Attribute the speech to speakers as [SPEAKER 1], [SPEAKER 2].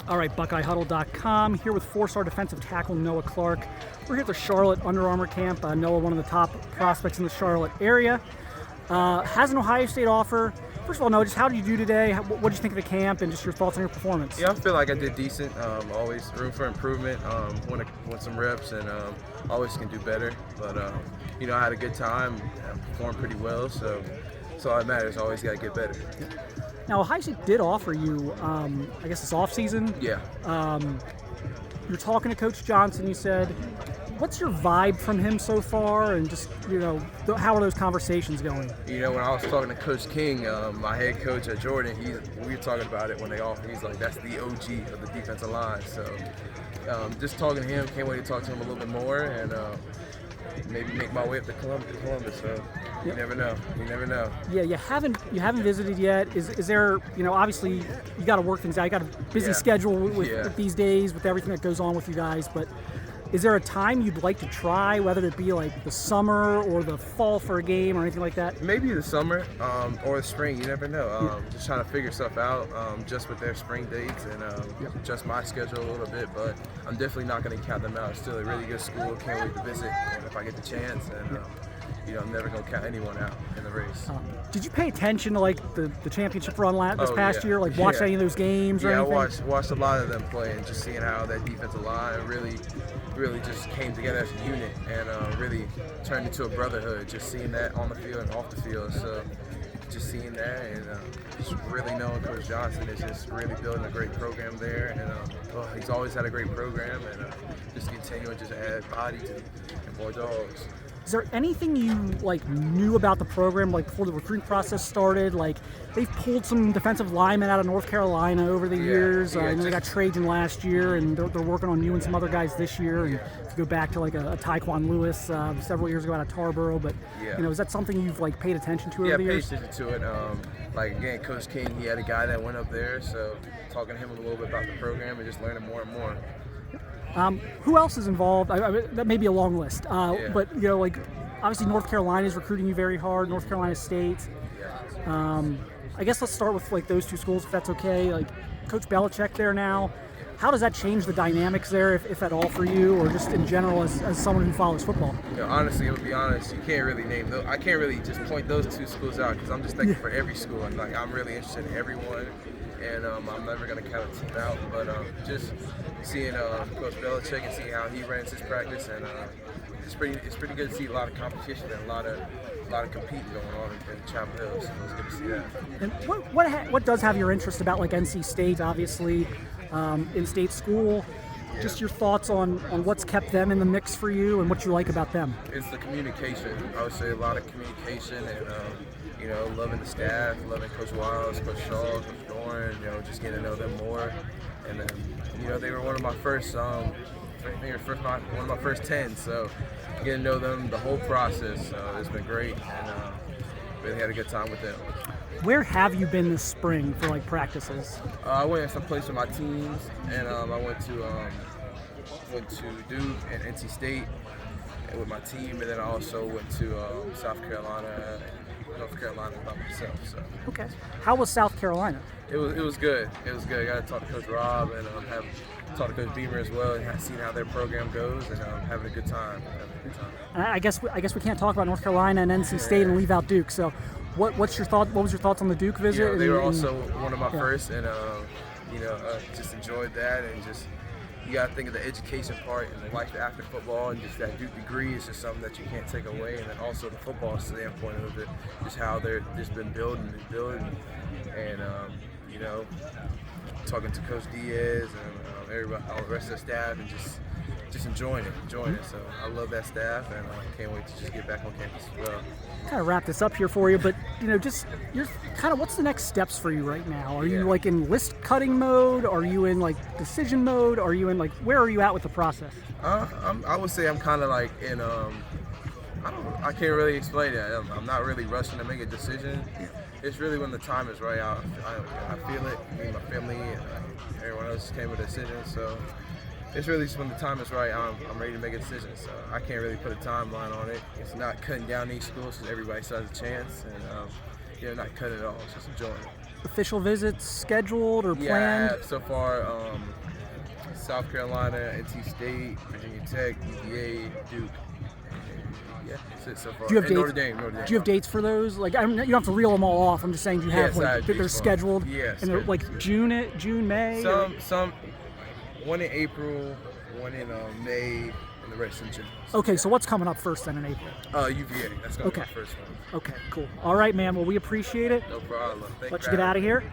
[SPEAKER 1] All right, BuckeyeHuddle.com, here with four-star defensive tackle Noah Clark. We're here at the Charlotte Under Armour camp. Noah, one of the top prospects in the Charlotte area. Has an Ohio State offer. First of all, Noah, just how did you do today? What did you think of the camp and just your thoughts on your performance?
[SPEAKER 2] Yeah, I feel like I did decent. Always room for improvement. Want some reps and always can do better. But I had a good time. I performed pretty well, so all that matters. Always got to get better.
[SPEAKER 1] Now, Ohio State did offer you, I guess, this offseason.
[SPEAKER 2] Yeah.
[SPEAKER 1] You're talking to Coach Johnson. You said, what's your vibe from him so far? And just, how are those conversations going?
[SPEAKER 2] When I was talking to Coach King, my head coach at Jordan, we were talking about it when they offered. He's like, that's the OG of the defensive line. So just talking to him, can't wait to talk to him a little bit more and maybe make my way up to Columbus. So you never know.
[SPEAKER 1] Yeah, you haven't visited yet. Is there, obviously you got to work things out. You got a busy schedule with these days with everything that goes on with you guys. But is there a time you'd like to try, whether it be like the summer or the fall for a game or anything like that?
[SPEAKER 2] Maybe the summer or the spring. You never know. Just trying to figure stuff out just with their spring dates and adjust my schedule a little bit. But I'm definitely not going to count them out. It's still a really good school. Can't wait to visit if I get the chance. And I'm never going to count anyone out in the race.
[SPEAKER 1] Did you pay attention to the championship run this past year? Like watch any of those games or anything?
[SPEAKER 2] Yeah, I watched a lot of them play and just seeing how that defensive line really just came together as a unit and really turned into a brotherhood. Just seeing that on the field and off the field. So just seeing that and just really knowing Coach Johnson is just really building a great program there. And he's always had a great program and just continuing to add body to and more dogs.
[SPEAKER 1] Is there anything you knew about the program before the recruiting process started? They've pulled some defensive linemen out of North Carolina over the years. They got Trajan last year, and they're working on you and some other guys this year. And if you go back to a Tyquan Lewis several years ago out of Tarboro, but is that something you've paid attention to over the years?
[SPEAKER 2] Yeah, paid attention to it. Again, Coach King, he had a guy that went up there, so talking to him a little bit about the program and just learning more and more.
[SPEAKER 1] Who else is involved? That may be a long list, but obviously North Carolina is recruiting you very hard. North Carolina State. I guess let's start with those two schools, if that's okay. Coach Belichick there now. How does that change the dynamics there, if at all, for you, or just in general as someone who follows football?
[SPEAKER 2] Honestly, to be honest, you can't really name those. I can't really just point those two schools out because I'm just thinking for every school. I'm really interested in everyone. And I'm never going to count a team out, but just seeing Coach Belichick and seeing how he runs his practice, and it's pretty good to see a lot of competition and a lot of competing going on in Chapel Hill. So it's good to see that.
[SPEAKER 1] And what does have your interest about NC State, obviously, in-state school?
[SPEAKER 2] Yeah.
[SPEAKER 1] Just your thoughts on what's kept them in the mix for you and what you like about them.
[SPEAKER 2] It's the communication. I would say a lot of communication and loving the staff, loving Coach Wiles, Coach Shaw, Coach Dorn, just getting to know them more. And then, they were one of my first, one of my first 10, so getting to know them the whole process, it's been great, and really had a good time with them.
[SPEAKER 1] Where have you been this spring for practices?
[SPEAKER 2] I went someplace with my teams, and I went to Duke and NC State with my team, and then I also went to South Carolina. North Carolina by myself. So.
[SPEAKER 1] Okay. How was South Carolina?
[SPEAKER 2] It was good. It was good. I got to talk to Coach Rob and talk to Coach Beamer as well, and seen how their program goes, and having a good time.
[SPEAKER 1] And I guess we can't talk about North Carolina and NC State and leave out Duke. So, what was your thoughts on the Duke visit?
[SPEAKER 2] They were also one of my first, and just enjoyed that, and just. You got to think of the education part and the life after football, and just that Duke degree is just something that you can't take away. And then also the football standpoint of it, just how they're just been building, and talking to Coach Diaz and everybody, all the rest of the staff, and just enjoying it. So I love that staff, and I can't wait to just get back on campus as well.
[SPEAKER 1] Kind of wrap this up here for you, but just you're kind of what's the next steps for you right now? Are you in list cutting mode? Are you in decision mode? Are you in where are you at with the process?
[SPEAKER 2] I would say I'm kind of in I can't really explain it. I'm not really rushing to make a decision. It's really when the time is right. I feel it. Me and my family and everyone else came with a decision, so. It's really just when the time is right, I'm ready to make a decision. So I can't really put a timeline on it. It's not cutting down these schools because everybody still has a chance, and not cutting it all. It's just enjoying it.
[SPEAKER 1] official visits scheduled or
[SPEAKER 2] Yeah,
[SPEAKER 1] planned?
[SPEAKER 2] so far, South Carolina, NC State, Virginia Tech, UVA, Duke. Yeah, that's it so far.
[SPEAKER 1] Do you have
[SPEAKER 2] And
[SPEAKER 1] dates?
[SPEAKER 2] Notre Dame.
[SPEAKER 1] Do you have dates for those? Like, you don't have to reel them all off. I'm just saying, do you have
[SPEAKER 2] Yes, I
[SPEAKER 1] like
[SPEAKER 2] have
[SPEAKER 1] that they're
[SPEAKER 2] dates for 'em.
[SPEAKER 1] scheduled?
[SPEAKER 2] Yeah,
[SPEAKER 1] And they're like June, May. or-
[SPEAKER 2] Some, one in April, one in May, and the rest in June.
[SPEAKER 1] Okay, so what's coming up first then in April?
[SPEAKER 2] UVA. That's gonna be
[SPEAKER 1] Okay.
[SPEAKER 2] the first one.
[SPEAKER 1] Okay, cool. All right, man. Well, we appreciate it.
[SPEAKER 2] No problem. Thank
[SPEAKER 1] Let
[SPEAKER 2] you
[SPEAKER 1] you get
[SPEAKER 2] for
[SPEAKER 1] out of
[SPEAKER 2] having me.
[SPEAKER 1] here.